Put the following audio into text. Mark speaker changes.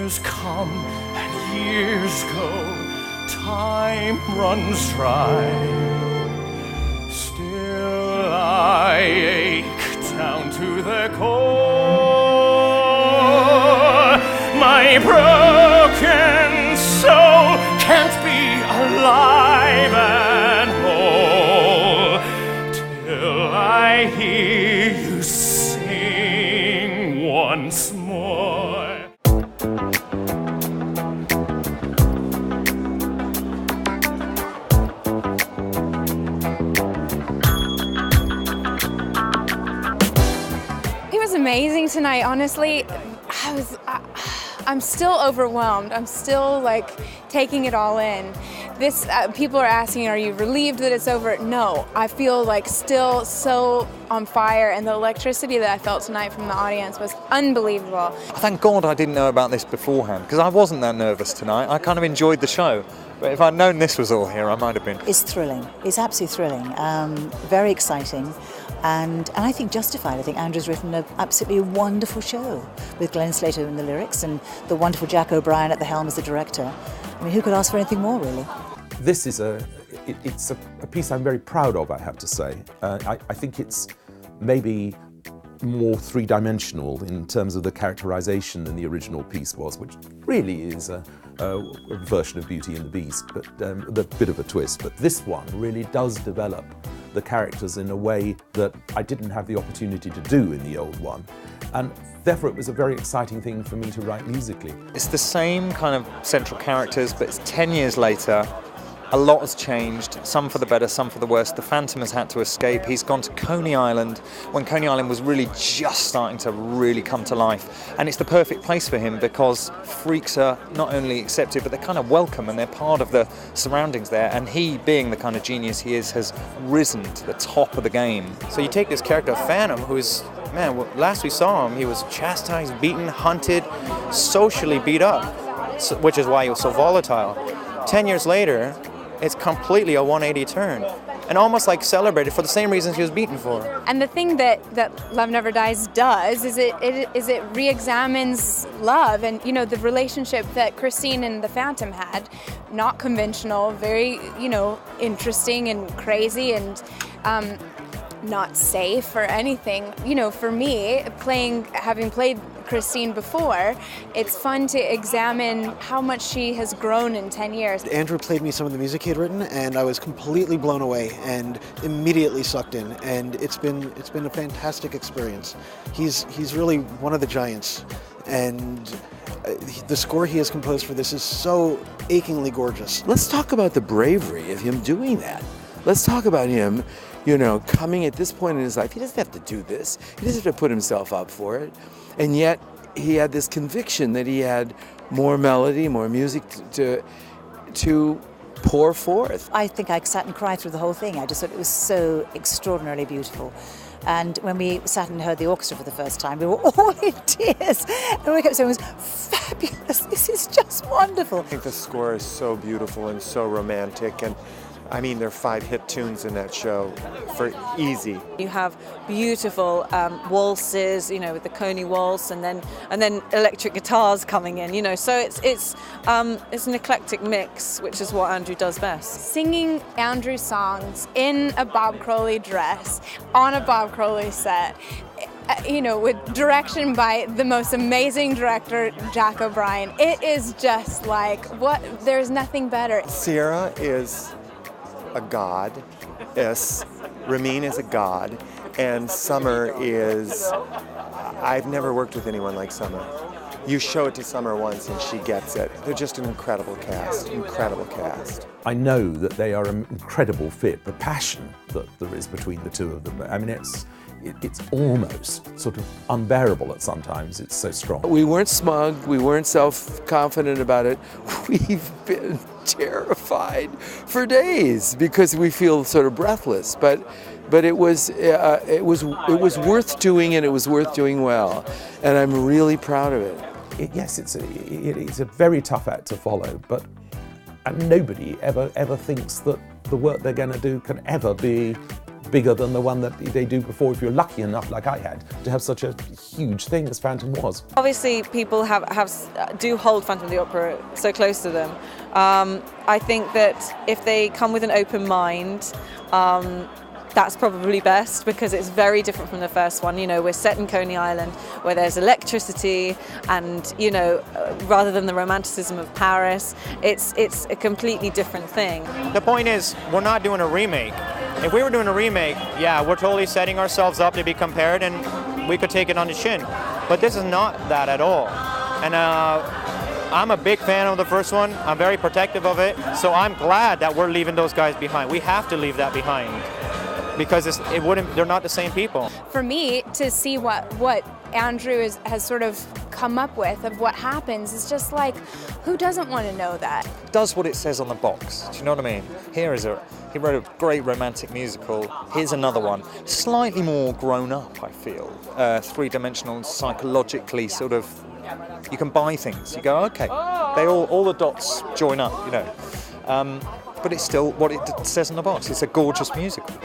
Speaker 1: Years come and years go, time runs dry. Still I ache down to the core. My broken soul can't be alive and whole till I hear you sing once more.
Speaker 2: It was amazing tonight, honestly. I'm still overwhelmed. I'm still like taking it all in. People are asking, are you relieved that it's over? No, I feel like still so on fire, and the electricity that I felt tonight from the audience was unbelievable.
Speaker 3: Thank God I didn't know about this beforehand, because I wasn't that nervous tonight. I kind of enjoyed the show. But if I'd known this was all here, I might have been.
Speaker 4: It's thrilling. It's absolutely thrilling. Very exciting. And I think justified. I think Andrew's written an absolutely wonderful show with Glenn Slater in the lyrics and the wonderful Jack O'Brien at the helm as the director. I mean, who could ask for anything more, really?
Speaker 5: This is a piece I'm very proud of, I have to say. I think it's maybe more three-dimensional in terms of the characterization than the original piece was, which really is a version of Beauty and the Beast, but a bit of a twist. But this one really does develop the characters in a way that I didn't have the opportunity to do in the old one. And therefore it was a very exciting thing for me to write musically.
Speaker 3: It's the same kind of central characters, but it's 10 years later. A lot has changed, some for the better, some for the worse. The Phantom has had to escape. He's gone to Coney Island when Coney Island was really just starting to really come to life. And it's the perfect place for him because freaks are not only accepted, but they're kind of welcome and they're part of the surroundings there. And he, being the kind of genius he is, has risen to the top of the game.
Speaker 6: So you take this character, Phantom, who's, man, last we saw him, he was chastised, beaten, hunted, socially beat up, which is why he was so volatile. 10 years later, it's completely a 180 turn, and almost like celebrated for the same reasons he was beaten for.
Speaker 2: And the thing that Love Never Dies does is it re-examines love and, you know, the relationship that Christine and the Phantom had. Not conventional, very, you know, interesting and crazy and not safe or anything. You know, for me, having played Christine before, it's fun to examine how much she has grown in 10 years.
Speaker 7: Andrew played me some of the music he had written, and I was completely blown away and immediately sucked in. And it's been a fantastic experience. He's really one of the giants, and the score he has composed for this is so achingly gorgeous.
Speaker 8: Let's talk about the bravery of him doing that. Let's talk about him, you know, coming at this point in his life. He doesn't have to do this. He doesn't have to put himself up for it. And yet he had this conviction that he had more melody, more music to pour forth.
Speaker 4: I think I sat and cried through the whole thing. I just thought it was so extraordinarily beautiful. And when we sat and heard the orchestra for the first time, we were all in tears. And we kept saying, it was fabulous. This is just wonderful.
Speaker 9: I think the score is so beautiful and so romantic. And I mean, there are 5 hit tunes in that show for easy.
Speaker 10: You have beautiful waltzes, you know, with the Coney waltz, and then electric guitars coming in, you know. So it's an eclectic mix, which is what Andrew does best.
Speaker 2: Singing Andrew songs in a Bob Crowley dress on a Bob Crowley set, you know, with direction by the most amazing director, Jack O'Brien. It is just like, there's nothing better.
Speaker 9: Sierra is a god, yes, Ramin is a god, and Summer is, I've never worked with anyone like Summer. You show it to Summer once and she gets it. They're just an incredible cast, incredible cast.
Speaker 5: I know that they are an incredible fit. The passion that there is between the two of them, I mean, it's almost sort of unbearable at sometimes. It's so strong.
Speaker 8: We weren't smug, we weren't self-confident about it. We've been terrified for days because we feel sort of breathless. But it was worth doing, and it was worth doing well. And I'm really proud of it.
Speaker 5: Yes, it's a very tough act to follow, but nobody ever thinks that the work they're going to do can ever be bigger than the one that they do before, if you're lucky enough, like I had, to have such a huge thing as Phantom was.
Speaker 10: Obviously, people do hold Phantom of the Opera so close to them. I think that if they come with an open mind, that's probably best, because it's very different from the first one. You know, we're set in Coney Island where there's electricity and, you know, rather than the romanticism of Paris, it's a completely different thing.
Speaker 6: The point is, we're not doing a remake. If we were doing a remake, yeah, we're totally setting ourselves up to be compared and we could take it on the chin. But this is not that at all. And I'm a big fan of the first one. I'm very protective of it. So I'm glad that we're leaving those guys behind. We have to leave that behind, because they're not the same people.
Speaker 2: For me, to see what Andrew has sort of come up with of what happens is just like, who doesn't want to know that?
Speaker 3: Does what it says on the box. Do you know what I mean? He wrote a great romantic musical. Here's another one, slightly more grown up, I feel. Three-dimensional, psychologically sort of, you can buy things. You go, okay, all the dots join up, you know. But it's still what it says on the box. It's a gorgeous musical.